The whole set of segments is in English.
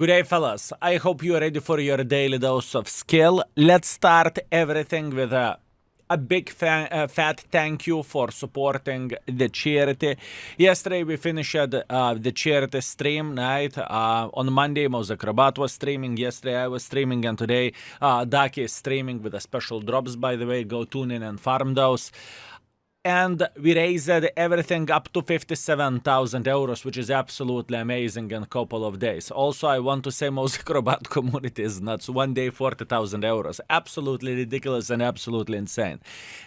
Good day, fellas. I hope you're ready for your daily dose of skill. Let's start everything with a big fat thank you for supporting the charity. Yesterday we finished the charity stream night. On Monday, Mozakrobat was streaming. Yesterday I was streaming, and today Daki is streaming with a special drops. By the way, go tune in and farm those. And we raised everything up to 57,000 euros, which is absolutely amazing in a couple of days. Also, I want to say Mozakrobat community is nuts. One day, 40,000 euros. Absolutely ridiculous and absolutely insane.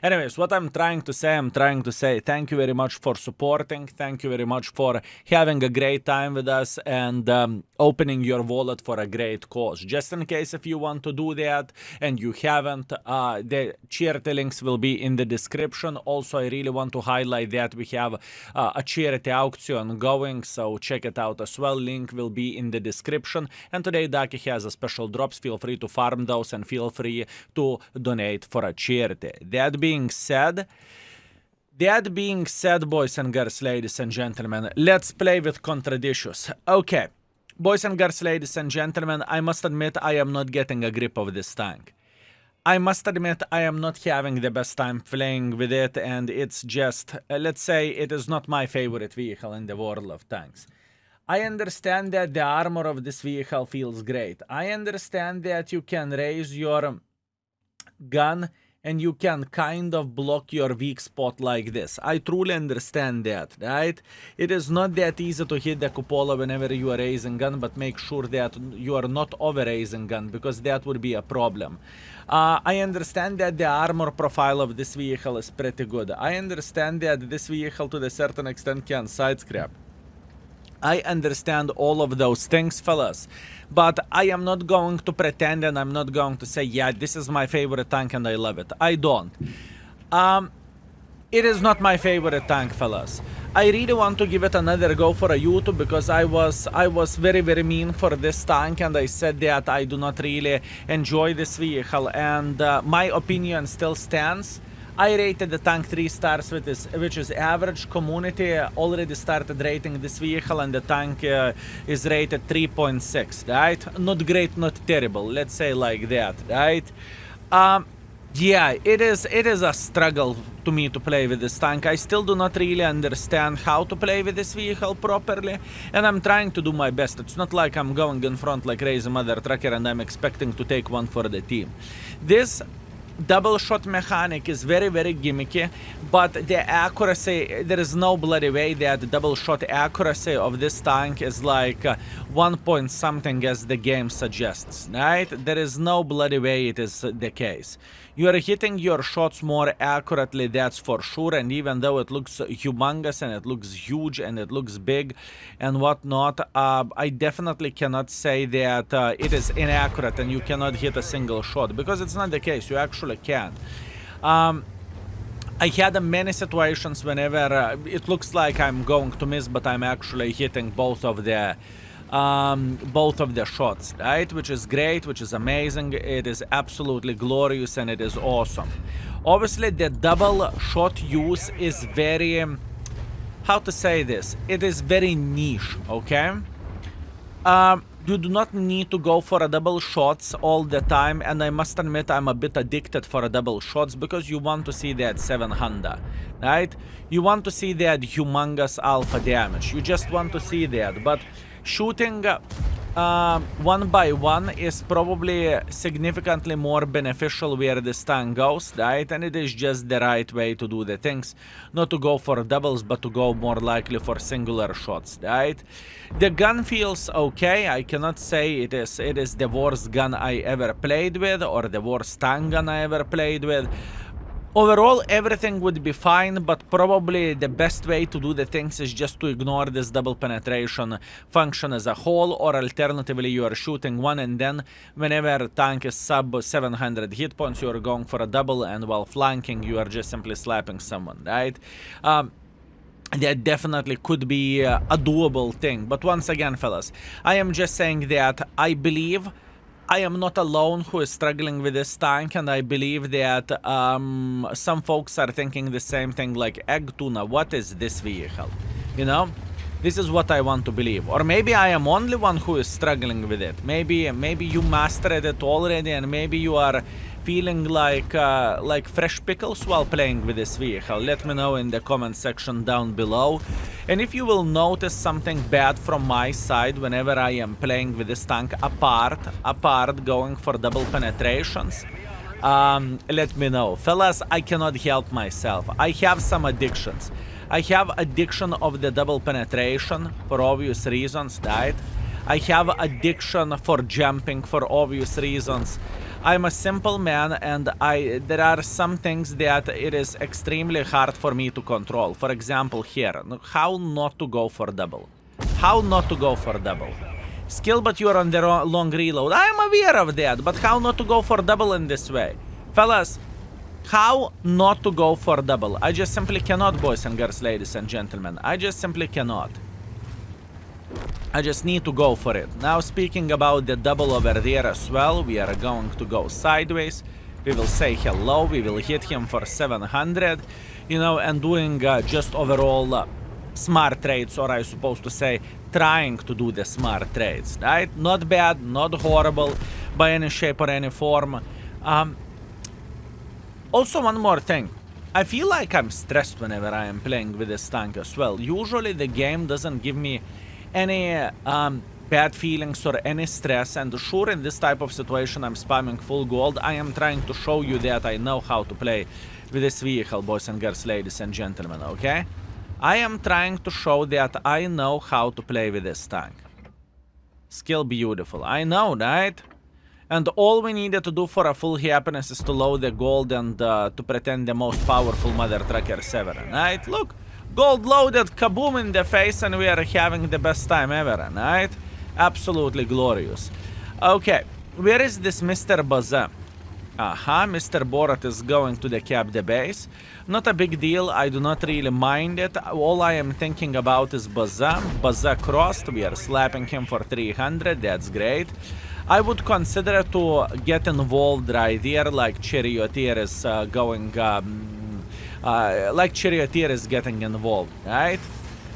Anyways, what I'm trying to say thank you very much for supporting. Thank you very much for having a great time with us and opening your wallet for a great cause. Just in case if you want to do that and you haven't, the charity links will be in the description. Also, I really want to highlight that we have a charity auction going, so check it out as well. Link will be in the description. And today Daki has a special drops. Feel free to farm those and feel free to donate for a charity. That being said, boys and girls, ladies and gentlemen, let's play with Contradictious. Okay, boys and girls, ladies and gentlemen, I must admit I am not getting a grip of this tank. I must admit I am not having the best time playing with it, and it's just, let's say, it is not my favorite vehicle in the world of tanks. I understand that the armor of this vehicle feels great. I understand that you can raise your gun and you can kind of block your weak spot like this. I truly understand that, right? It is not that easy to hit the cupola whenever you are raising gun, but make sure that you are not over raising gun, because that would be a problem. I understand that the armor profile of this vehicle is pretty good. I understand that this vehicle to a certain extent can side scrap. I understand all of those things, fellas, but I am not going to pretend and I'm not going to say, yeah, this is my favorite tank and I love it. I don't. It is not my favorite tank, fellas. I really want to give it another go for a YouTube, because I was very, very mean for this tank, and I said that I do not really enjoy this vehicle, and my opinion still stands. I rated the tank 3 stars, which is average. Community already started rating this vehicle, and the tank is rated 3.6, right? Not great, not terrible, let's say like that, right? Yeah, it is a struggle to me to play with this tank. I still do not really understand how to play with this vehicle properly, and I'm trying to do my best. It's not like I'm going in front like Raise Mother Trucker and I'm expecting to take one for the team. This double shot mechanic is very, very gimmicky, but the accuracy, there is no bloody way that the double shot accuracy of this tank is like 1 point something as the game suggests, right? There is no bloody way it is the case. You are hitting your shots more accurately, that's for sure, and even though it looks humongous and it looks huge and it looks big and whatnot, I definitely cannot say that it is inaccurate and you cannot hit a single shot, because it's not the case. You actually can. I had many situations whenever it looks like I'm going to miss, but I'm actually hitting both of the shots, right? Which is great, which is amazing. It is absolutely glorious and it is awesome. Obviously, the double shot use is very, how to say this? It is very niche, okay? You do not need to go for a double shots all the time, and I must admit I'm a bit addicted for a double shots, because you want to see that 700, right? You want to see that humongous alpha damage. You just want to see that, but shooting one by one is probably significantly more beneficial where this tank goes, right? And it is just the right way to do the things. Not to go for doubles, but to go more likely for singular shots, right? The gun feels okay. I cannot say it is the worst gun I ever played with or the worst tank gun I ever played with. Overall, everything would be fine, but probably the best way to do the things is just to ignore this double penetration function as a whole, or alternatively you are shooting one and then whenever tank is sub 700 hit points you are going for a double, and while flanking you are just simply slapping someone, right? That definitely could be a doable thing, but once again, fellas, I am just saying that I believe I am not alone who is struggling with this tank, and I believe that some folks are thinking the same thing, like, Egg Tuna, what is this vehicle? You know? This is what I want to believe. Or maybe I am only one who is struggling with it. Maybe you mastered it already, and maybe you are feeling like fresh pickles while playing with this vehicle. Let me know in the comment section down below. And if you will notice something bad from my side whenever I am playing with this tank apart going for double penetrations, let me know. Fellas, I cannot help myself. I have some addictions. I have addiction of the double penetration for obvious reasons, right? I have addiction for jumping for obvious reasons. I'm a simple man, and there are some things that it is extremely hard for me to control. For example, here, how not to go for double. How not to go for double. Skill, but you're on the long reload. I am aware of that, but how not to go for double in this way? Fellas, how not to go for double? I just simply cannot, boys and girls, ladies and gentlemen. I just simply cannot. I just need to go for it. Now, speaking about the double over there as well, we are going to go sideways. We will say hello. We will hit him for 700, you know, and doing just overall smart trades, or I supposed to say trying to do the smart trades, right? Not bad, not horrible by any shape or any form. Also, one more thing. I feel like I'm stressed whenever I am playing with this tank as well. Usually the game doesn't give me any bad feelings or any stress, and sure, in this type of situation I'm spamming full gold. I am trying to show you that I know how to play with this vehicle, boys and girls, ladies and gentlemen, okay? I am trying to show that I know how to play with this tank. Skill beautiful, I know, right? And all we needed to do for a full happiness is to load the gold and to pretend the most powerful mother trucker ever, right? Look, gold loaded, kaboom in the face, and we are having the best time ever, right? Absolutely glorious. Okay, where is this Mr. Baza? Aha, Mr. Borat is going to decap the base. Not a big deal, I do not really mind it. All I am thinking about is Baza. Baza crossed, we are slapping him for 300, that's great. I would consider to get involved right here, like Charioteer is like Charioteer is getting involved, right?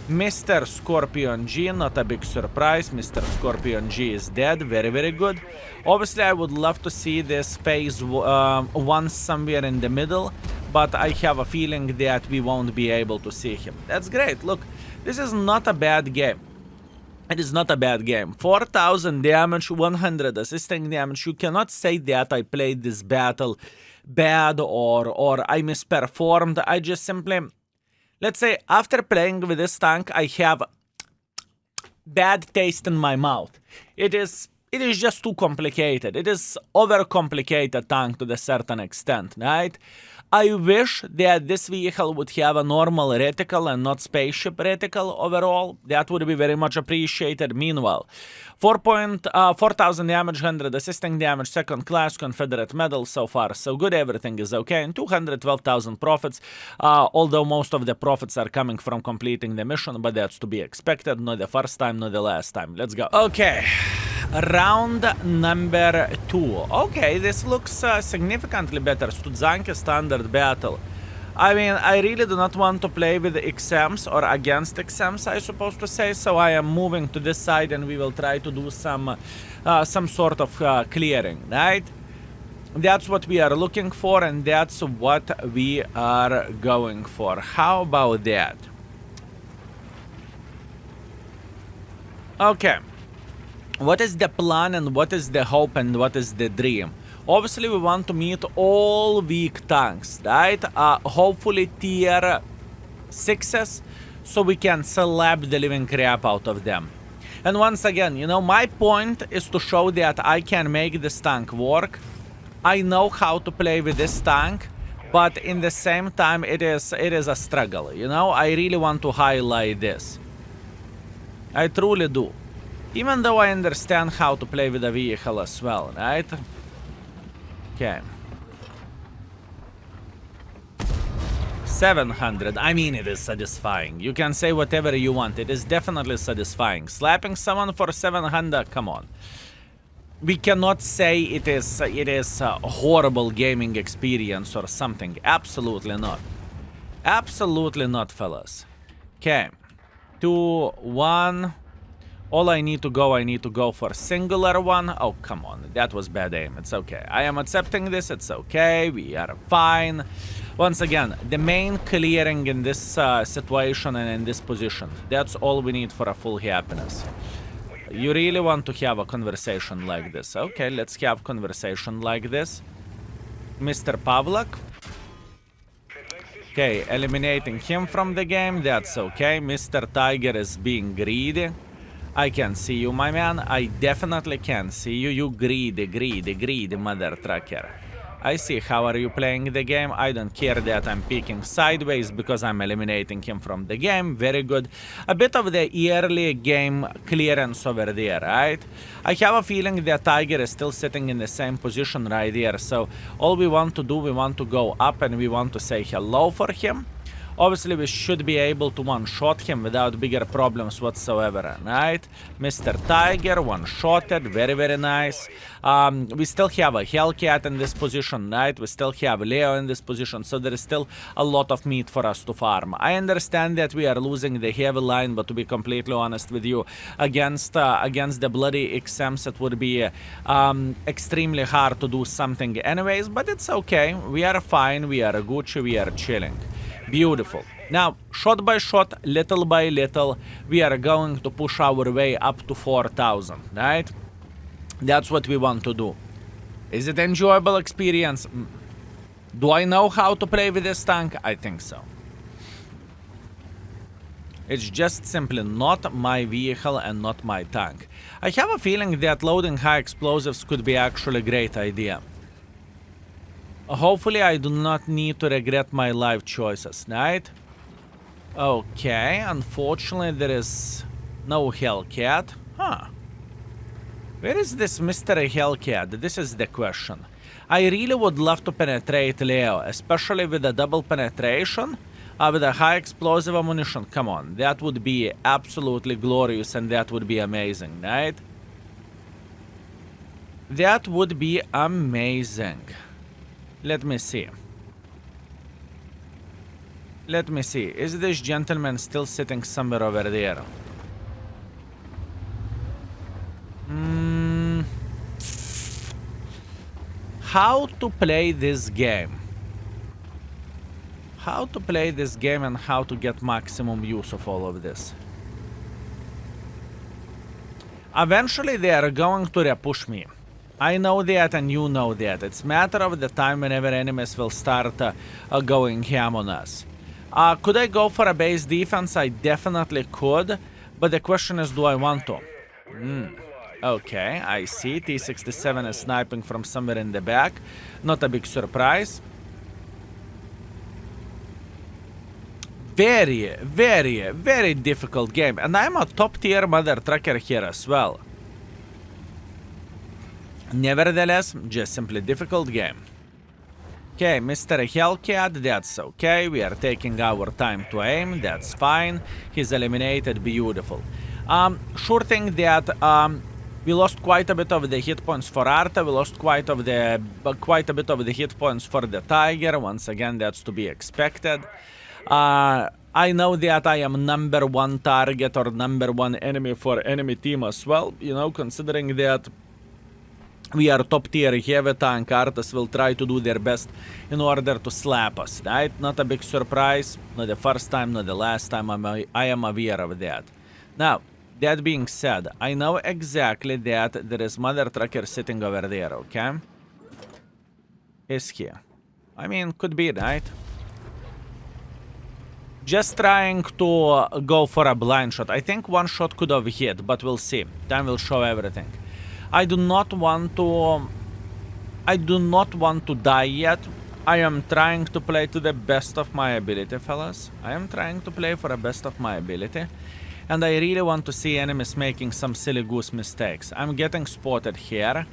Mr. Scorpion G, not a big surprise. Mr. Scorpion G is dead, very, very good. Obviously, I would love to see this phase 1 somewhere in the middle, but I have a feeling that we won't be able to see him. That's great. Look, this is not a bad game. It is not a bad game. 4,000 damage, 100 assisting damage. You cannot say that I played this battle bad or I misperformed. I just simply, let's say, after playing with this tank, I have bad taste in my mouth. It is just too complicated. It is overcomplicated tank to a certain extent, right? I wish that this vehicle would have a normal reticle and not spaceship reticle overall. That would be very much appreciated. Meanwhile, 4,000 damage, 100 assisting damage, second class, Confederate medal, so far so good, everything is okay, and 212,000 profits, although most of the profits are coming from completing the mission, but that's to be expected, not the first time, not the last time. Let's go. Okay. Round number 2. Okay, this looks significantly better. Studzianki standard battle. I mean, I really do not want to play with XMs or against XMs, I supposed to say, so I am moving to this side and we will try to do some sort of clearing, right? That's what we are looking for, and that's what we are going for. How about that? Okay. What is the plan and what is the hope and what is the dream? Obviously, we want to meet all weak tanks, right? Hopefully tier 6s, so we can slap the living crap out of them. And once again, you know, my point is to show that I can make this tank work. I know how to play with this tank, but in the same time, it is a struggle, you know? I really want to highlight this. I truly do. Even though I understand how to play with a vehicle as well, right? Okay. 700. I mean, it is satisfying. You can say whatever you want. It is definitely satisfying. Slapping someone for 700, come on. We cannot say it is a horrible gaming experience or something. Absolutely not. Absolutely not, fellas. Okay. 2, 1. All I need to go for singular one. Oh, come on. That was bad aim. It's okay. I am accepting this. It's okay. We are fine. Once again, the main clearing in this situation and in this position. That's all we need for a full happiness. You really want to have a conversation like this. Okay, let's have conversation like this. Mr. Pavlak. Okay, eliminating him from the game. That's okay. Mr. Tiger is being greedy. I can see you, my man. I definitely can see you. You greedy mother trucker. I see. How are you playing the game? I don't care that I'm peeking sideways because I'm eliminating him from the game. Very good. A bit of the early game clearance over there, right? I have a feeling that Tiger is still sitting in the same position right there. So all we want to do, we want to go up and we want to say hello for him. Obviously, we should be able to one-shot him without bigger problems whatsoever, right? Mr. Tiger, one-shotted, very nice. We still have a Hellcat in this position, right? We still have Leo in this position, so there is still a lot of meat for us to farm. I understand that we are losing the heavy line, but to be completely honest with you, against the bloody XMs, it would be extremely hard to do something anyways, but it's okay. We are fine, we are Gucci, we are chilling. Beautiful. Now, shot by shot, little by little, we are going to push our way up to 4,000, right? That's what we want to do. Is it enjoyable experience? Do I know how to play with this tank? I think so. It's just simply not my vehicle and not my tank. I have a feeling that loading high explosives could be actually a great idea. Hopefully I do not need to regret my life choices, right? Okay, unfortunately there is no Hellcat. Huh. Where is this Mr. Hellcat? This is the question. I really would love to penetrate Leo, especially with a double penetration, with a high explosive ammunition. Come on, that would be absolutely glorious and that would be amazing, right? That would be amazing. Let me see. Let me see. Is this gentleman still sitting somewhere over there? How to play this game? How to play this game and how to get maximum use of all of this? Eventually they are going to repush me. I know that and you know that. It's a matter of the time whenever enemies will start going ham on us. Could I go for a base defense? I definitely could. But the question is, do I want to? Okay, I see. T-67 is sniping from somewhere in the back. Not a big surprise. Very difficult game. And I'm a top tier mother trucker here as well. Nevertheless, just simply difficult game. Okay, Mr. Hellcat, that's okay. We are taking our time to aim. That's fine. He's eliminated. Beautiful. Sure thing that we lost quite a bit of the hit points for Arta. We lost quite a bit of the hit points for the Tiger. Once again, that's to be expected. I know that I am number one target or number one enemy for enemy team as well. You know, considering that we are top tier heavy tank, Artas will try to do their best in order to slap us, right? Not a big surprise. Not the first time, not the last time. I am aware of that. Now, that being said, I know exactly that there is mother trucker sitting over there, okay? Is he? I mean, could be, right? Just trying to go for a blind shot. I think one shot could have hit, but we'll see. Time will show everything. I do not want to die yet. I am trying to play to the best of my ability, fellas. I am trying to play for the best of my ability. And I really want to see enemies making some silly goose mistakes. I'm getting spotted here.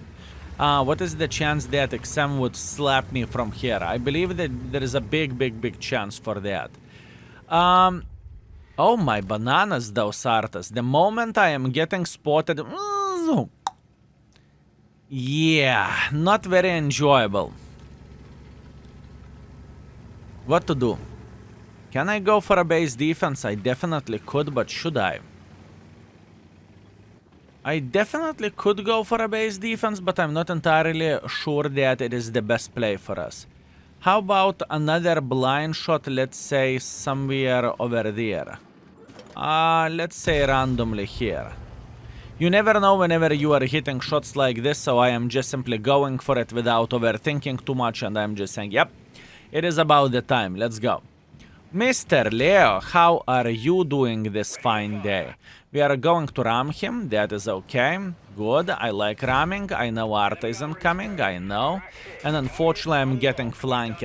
What is the chance that XM would slap me from here? I believe that there is a big chance for that. Oh my bananas, those Artas. The moment I am getting spotted... Yeah, not very enjoyable. What to do? Can I go for a base defense? I definitely could, but should I? I definitely could go for a base defense, but I'm not entirely sure that it is the best play for us. How about another blind shot, let's say somewhere over there? Let's say randomly here. You never know whenever you are hitting shots like this, so I am just simply going for it without overthinking too much, and I'm just saying, yep, it is about the time, let's go. Mr. Leo, how are you doing this fine day? We are going to ram him, that is okay. Good, I like ramming, I know Arta isn't coming, I know. And unfortunately I'm getting flanked.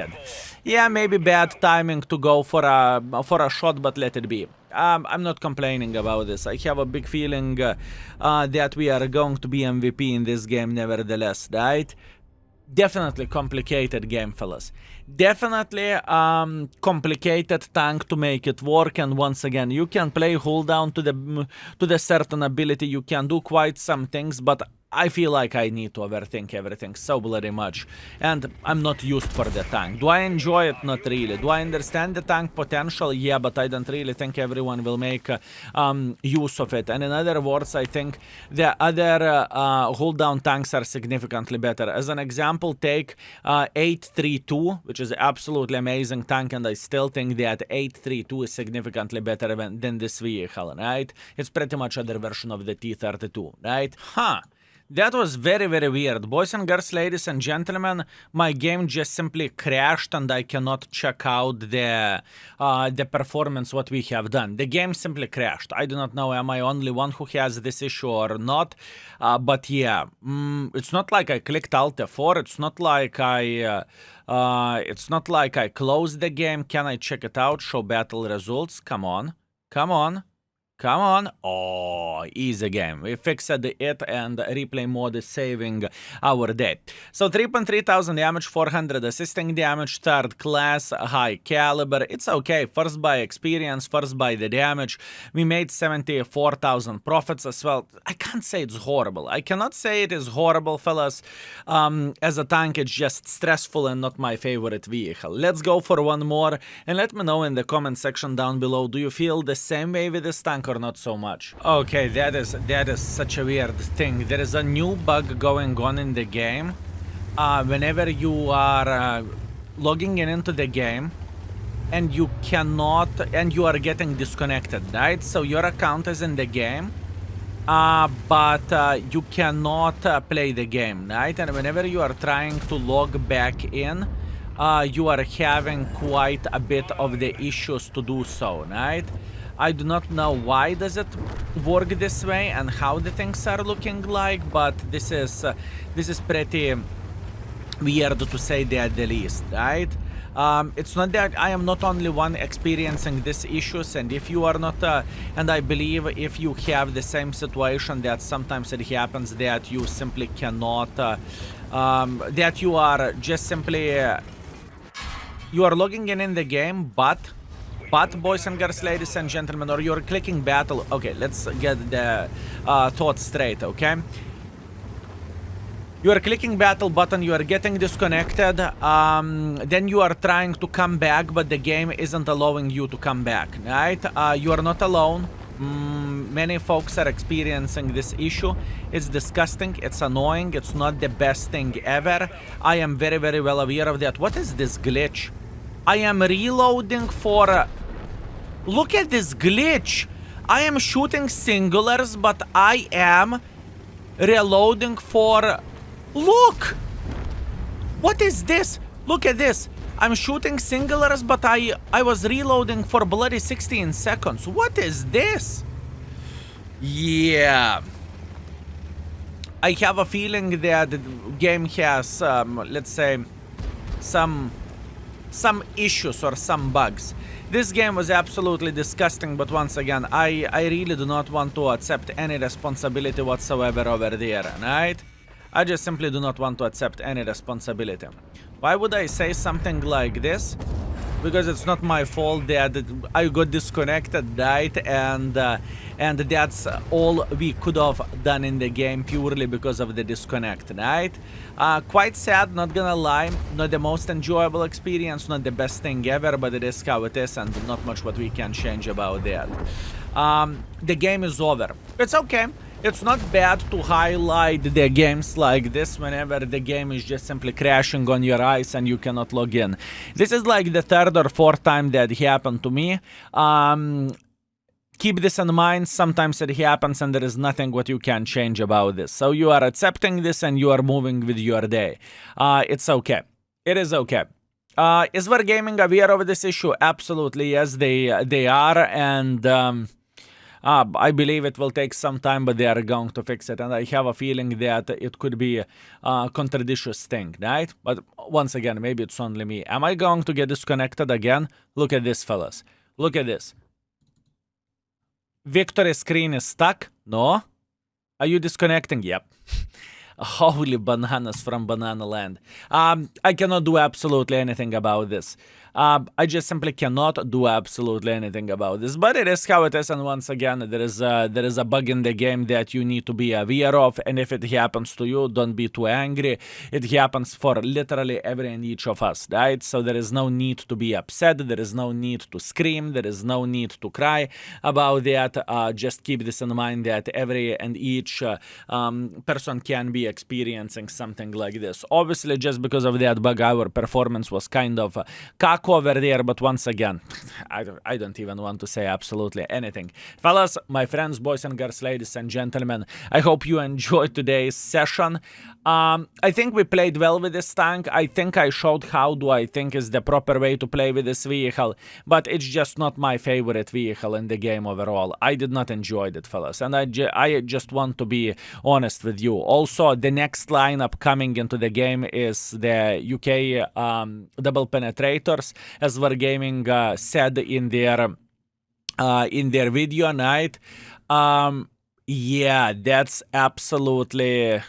Yeah, maybe bad timing to go for a shot, but let it be. I'm not complaining about this. I have a big feeling that we are going to be MVP in this game nevertheless, right? Definitely complicated game, fellas. Definitely complicated tank to make it work, and once again, you can play hold down to the certain ability, you can do quite some things, but I feel like I need to overthink everything so bloody much, and I'm not used for the tank. Do I enjoy it? Not really. Do I understand the tank potential? Yeah, but I don't really think everyone will make use of it. And in other words, I think the other hold down tanks are significantly better. As an example, take 832, which is absolutely amazing tank, and I still think that 832 is significantly better than this vehicle, right? It's pretty much other version of the T32, right? Huh. That was very, very weird. Boys and girls, ladies and gentlemen, my game just simply crashed and I cannot check out the performance, what we have done. The game simply crashed. I do not know, am I only one who has this issue or not? But yeah, it's not like I clicked Alt F4. It's not like I closed the game. Can I check it out? Show battle results. Come on. Come on. Come on. Oh, easy game. We fixed it and replay mode is saving our day. So 3.3 thousand damage, 400 assisting damage, third class, high caliber. It's okay. First by experience, first by the damage. We made 74,000 profits as well. I can't say it's horrible. I cannot say it is horrible, fellas. As a tank, it's just stressful and not my favorite vehicle. Let's go for one more and let me know in the comment section down below. Do you feel the same way with this tank or not so much? Okay, that is such a weird thing. There is a new bug going on in the game. Whenever you are logging into the game and you are getting disconnected, right? So your account is in the game, but you cannot play the game, right? And whenever you are trying to log back in, you are having quite a bit of the issues to do so, right? I do not know why does it work this way and how the things are looking like, but this is pretty weird to say at the least, right? It's not that I am not only one experiencing these issues, and if you are not, and I believe if you have the same situation, that sometimes it happens that you simply cannot, that you are just simply, you are logging in the game, but boys and girls, ladies and gentlemen, or you're clicking battle. Okay, let's get the thought straight, okay? You are clicking battle button, you are getting disconnected, then you are trying to come back, but the game isn't allowing you to come back, right? You are not alone. Many folks are experiencing this issue. It's disgusting, it's annoying, it's not the best thing ever. I am very, very well aware of that. What is this glitch? I am reloading for... Look at this glitch. I am shooting singulars, but I am reloading for... Look! What is this? Look at this. I'm shooting singulars, but I was reloading for bloody 16 seconds. What is this? Yeah. I have a feeling that the game has, let's say, some issues or some bugs. This game was absolutely disgusting, but once again, I really do not want to accept any responsibility whatsoever over there, right? I just simply do not want to accept any responsibility. Why would I say something like this? because it's not my fault that I got disconnected, right? And that's all we could have done in the game purely because of the disconnect, right? Quite sad, not gonna lie. Not the most enjoyable experience, not the best thing ever, but it is how it is, and not much what we can change about that. The game is over. It's okay. It's not bad to highlight the games like this whenever the game is just simply crashing on your eyes and you cannot log in. This is like the third or fourth time that happened to me. Keep this in mind. Sometimes it happens and there is nothing what you can change about this. So you are accepting this and you are moving with your day. It's okay. It is okay. Is Wargaming aware of this issue? Absolutely, yes, they are, and I believe it will take some time, but they are going to fix it, and I have a feeling that it could be a Contradictious thing, right? But once again, maybe it's only me. Am I going to get disconnected again? Look at this, fellas. Look at this. Victory screen is stuck? No? Are you disconnecting? Yep. Holy bananas from Banana Land. I cannot do absolutely anything about this. I just simply cannot do absolutely anything about this, but it is how it is, and once again, there is a bug in the game that you need to be aware of, and if it happens to you, don't be too angry. It happens for literally every and each of us, right? So there is no need to be upset, there is no need to scream, there is no need to cry about that. Just keep this in mind that every and each person can be experiencing something like this. Obviously, just because of that bug, our performance was kind of cock over there, but once again, I don't even want to say absolutely anything. Fellas, my friends, boys and girls, ladies and gentlemen, I hope you enjoyed today's session. I think we played well with this tank. I think I showed how do I think is the proper way to play with this vehicle, but it's just not my favorite vehicle in the game overall. I did not enjoy it, fellas, and I just want to be honest with you. Also, the next lineup coming into the game is the UK double penetrators, as Wargaming said in their video, right? Yeah, that's absolutely...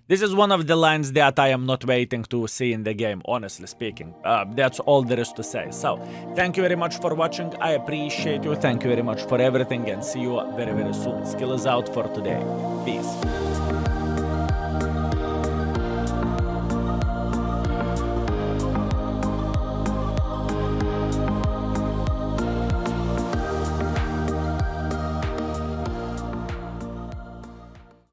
This is one of the lines that I am not waiting to see in the game, honestly speaking. That's all there is to say. So, thank you very much for watching. I appreciate you. Thank you very much for everything, and see you very, very soon. Skill is out for today. Peace.